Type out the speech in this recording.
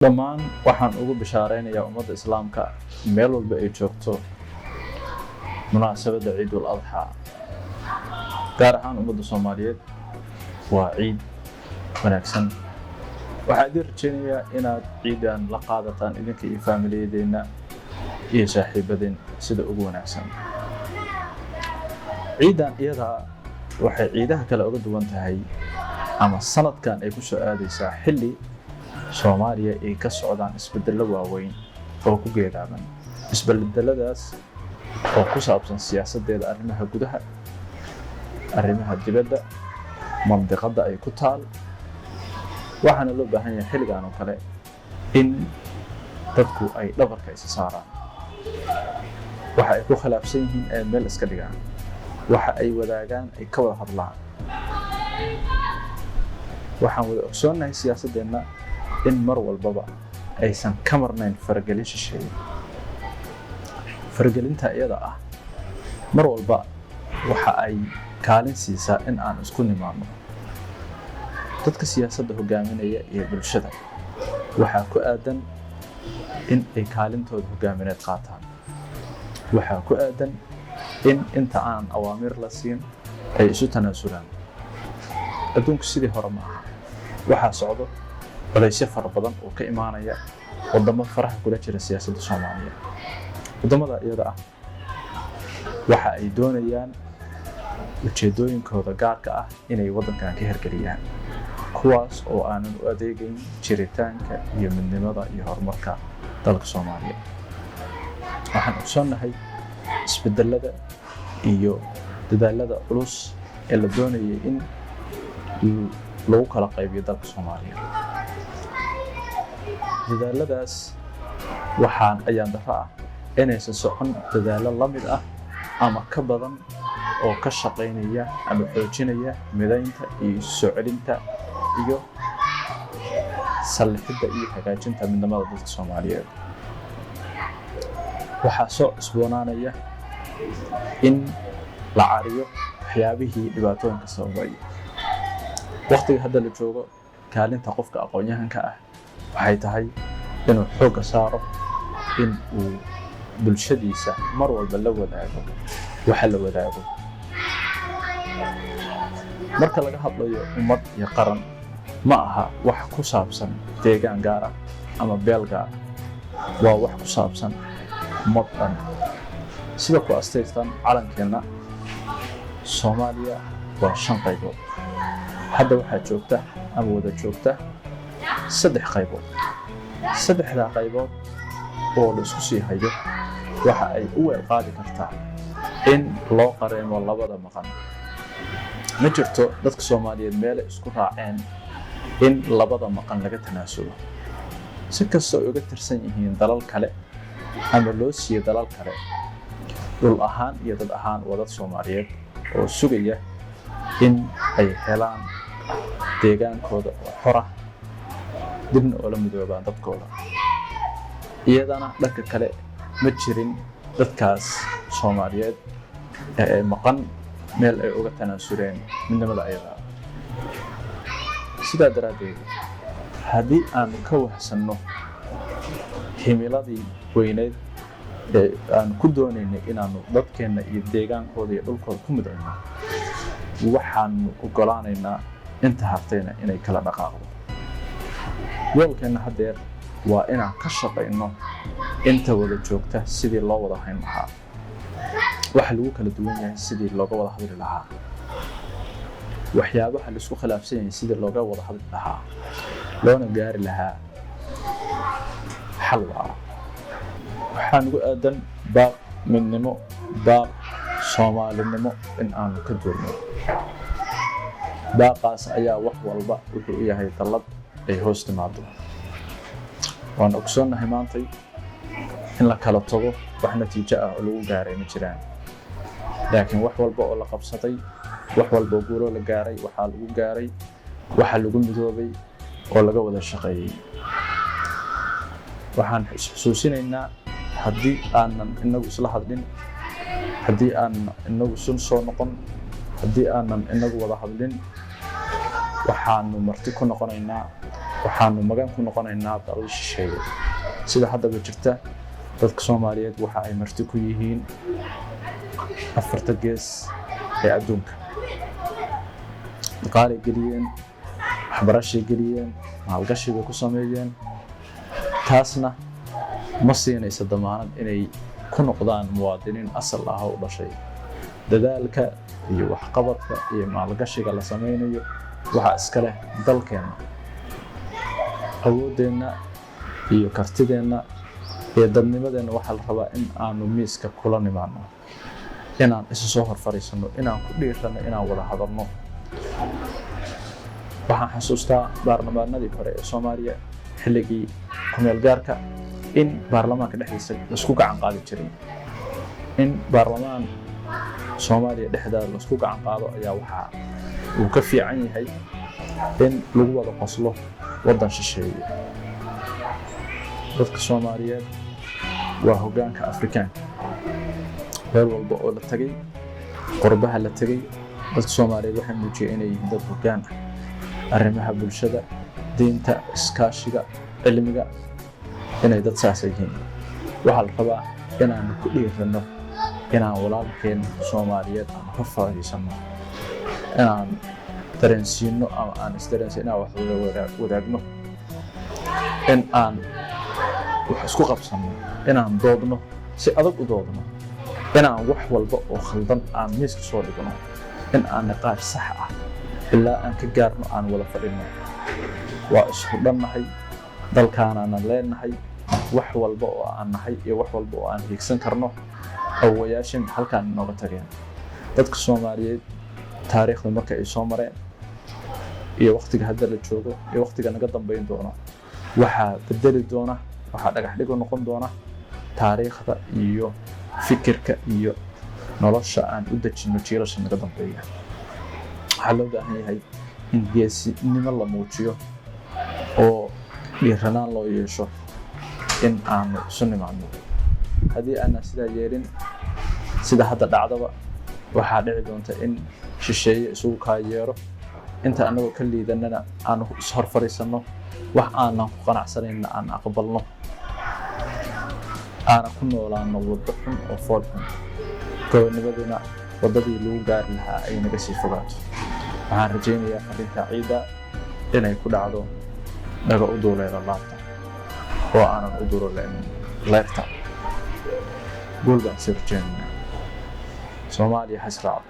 dhammaan waxaan ugu bishaaraynayaa ummadda islaamka meel walba ay joogto munaasabadda ciidul adxaa gaar ahaan ummadda Soomaaliyeed waa ciid wanaagsan. waxaan idin rajaynayaa inaad ciidan la qaadataan idinka iyo faamiliyadeenna iyo saaxiibadeen sida ugu wanaagsan. ciidan iyada waxay ciidaha kale uga duwan tahay ama sanadkan ay ku soo aadaysaa xilli Soomaaliya ay ka socdaan isbeddello waaweyn oo ku geedaaban. isbeddeladaas oo ku saabsan siyaasadeeda arrimaha gudaha, arrimaha dibadda, mandiqada ay ku taal. waxaana loo baahan yahay xilligan oo kale in dadku ay dhabarka isa saaraan. waxa ay ku khilaafsan yihiin ee meel iska dhigaan, waxa ay wadaagaan ay ka wada hadlaan. waxaan wada ogsoonnahay siyaasadeenna in mar walbaba aysan ka marnayn faragelin shisheeye. faragelinta iyada ah mar walba waxa ay kaalin siisaa in aan isku nimaadno. dadka siyaasadda hogaaminaya iyo bulshada waxaa ku aadan in ay kaalintooda hogaamineed qaataan. waxaa ku aadan in inta aan awaamiir la siin ay isu tanaasulaan. adduunku sidii hore ma aha. waxaa socdo culaysyo fara badan oo ka imaanaya wadamo faraha kula jira siyaasadda Soomaaliya. wadamada iyada ah waxa ay doonayaan ujeedooyinkooda gaarka ah inay waddankan ka hirgeliyaan, kuwaas oo aanan u adeegayn jiritaanka iyo midnimada iyo horumarka dalka Soomaaliya. waxaan ogsoonnahay isbeddelada iyo dadaalada culus ee la doonayay in lagu kala qaybiyo dalka Soomaaliya. dadaaladaas waxaan ayaan darro ah inaysan socon dadaallo la mid ah ama ka badan oo ka shaqaynaya ama xoojinaya midaynta iyo soo celinta iyo sallixidda iyo hagaajinta midnimada dadka Soomaaliyeed. waxaa soo cusboonaanaya in la cariyo waxyaabihii dhibaatooyinka sababay. waqtiga hadda la joogo kaalinta qofka aqoon-yahanka ah waxay tahay inuu xoogga saaro in uu bulshadiisa mar walba la wadaago waxa la wadaago. marka laga hadlayo ummad iyo qaran ma aha wax ku saabsan deegaan gaar ah ama beel gaar ah, waa wax ku saabsan ummad dhan. sida ku asteystan calankeenna Soomaaliya waa 5 qaybood. hadda waxaa joogta ama wada joogta 3 qaybood. 3 qaybood oo la isku sii hayo waxa ay u weer qaadi kartaa in loo qareemo labada maqan. ma jirto dadka Soomaaliyeed meel isku raaceen in labada maqan laga tanaasulo. si kastoo ay uga tirsan yihiin dalal kale ama loo siiyo dalal kale, dhul ahaan iyo dad ahaan waa dad Soomaaliyeed oo sugaya in ay helaan deegaankooda oo xor ah, dibna oo la midoobaan dadkooda. iyadana dhanka kale ma jirin dadkaas Soomaaliyeed ee maqan meel ay uga tanaasuleen midnimada ayada. sidaa daraaddeed haddii aan ka wahsanno himiladii weyneed ee aan ku doonaynay inaanu dadkeenna iyo deegaankooda iyo dhulkooda ku midayno, waxaanu ogolaanaynaa inta hartayna inay kala dhaqaaqdo. yoolkeenna haddeer waa inaan ka shaqayno inta wada joogta sidii loo wada hayn lahaa. waxa lagu kala duwan yahay sidii looga wada hadli lahaa. waxyaabaha la isku khilaafsan yahay sidii looga wada hadli lahaa, loona gaari lahaa xal waara. waxaan ugu aadan baaq midnimo, baaq Soomaalinimo in aanu ka duulno. baaqaas ayaa wax walba wuxuu u yahay dallad ay hoos timaado. waan ogsoonnahay maantay in la kala tago wax natiijo ah oo lagu gaaray ma jiraan. laakiin wax walba oo la qabsaday, wax walba oo guulo la gaaray, waxaa lagu gaaray waxa lagu midoobay oo laga wada shaqeeyay. waxaan xusuusinaynaa haddii aanan inagu isla hadlin, haddii aanan inagu sun soo noqon, haddii aanan inagu wada hadlin, waxaanu marti ku noqonaynaa waxaanu magan ku noqonaynaa dalal shisheeye sida haddaba jirta. dadka Soomaaliyeed waxa ay marti ku yihiin afarta gees ee adduunka. dhaqaale geliyeen, waxbarasho geliyeen, maalgashi bay ku sameeyeen. taasna ma siinaysa damaanad inay ku noqdaan muwaadiniin asal ah oo u dhashay. dadaalka iyo waxqabadka iyo maalgashiga la sameynayo waxa iska leh dalkeena. awoodeenna iyo kartideenna iyo dadnimadeenna waxaa la rabaa in aanu miiska kula nimaano, inaan isu soo hor fariisano, inaan ku dhiirano, inaan wada hadalno. waxaan xasuustaa baarlamaanadii hore ee Soomaaliya xilligii ku-meel gaarka in baarlamaanka dhexdiisa laisku gacan qaadi jiray. in baarlamaan Soomaaliya dhexdeeda laisku gacan qaado ayaa waxa uu ka fiican yahay in lagu wada qoslo waddan shisheeye. dadka Soomaaliyeed waa hoggaanka Afrikaanka. meel walba oo la tagay, qurbaha la tagay, dadka Soomaaliyeed waxay muujiyeen inay yihiin dad hoggaan ah. arrimaha bulshada, diinta, iskaashiga, cilmiga, inay dad saas yihiin. waxaa la rabaa inaan ku dhiirano inaan walaalkeen Soomaaliyeed aan ka faa'iideysano, inaan dareensiino ama aan isdareensiino, inaan wax wadaagno, in aan wax isku qabsano, inaan doodno, si adag u doodno, inaan wax walba oo khaldan aan miiska soo dhigno, in aan niqaash sax ah ilaa aan ka gaarno aan wada fadhino. waa isku dhannahay, dalkaanaanan leenahay. wax walba oo aan nahay iyo wax walba oo aan hiigsan karno awowayaashin halkaan inooga tageen. dadka Soomaaliyeed taariikhda marka ay soo mareen iyo waqtiga hadda la joogo iyo waqtiga naga dambeyn doono waxaa bedeli doona, waxaa dhagax dhig u noqon doona taariikhda iyo fikirka iyo nolosha aan u dejinno jiilasha naga dambeeya. waxaa loo baahan yahay in geesinimo la muujiyo oo dhiiranaan loo yeesho in aanu isu nimaadno. haddii aanan sidaa yeelin, sida hadda dhacdaba, waxaa dhici doonta in shisheeye isugu kaayeero, inta annagoo ka liidanana aanu is hor fariisanno, wax aanan ku qanacsanayna aan aqbalno, aanan ku noolaano waddo xun oo fool xun. gobonimaduna waddadii lagu gaari lahaa ay naga sii fogaato. waxaan rajaynayaa arrinta ciida inay ku dhacdo dhaga u duuleela laabta oo aanan u duuleyn leerta. guul baan sii rajaynaynaa. Soomaaliya ha israacdo.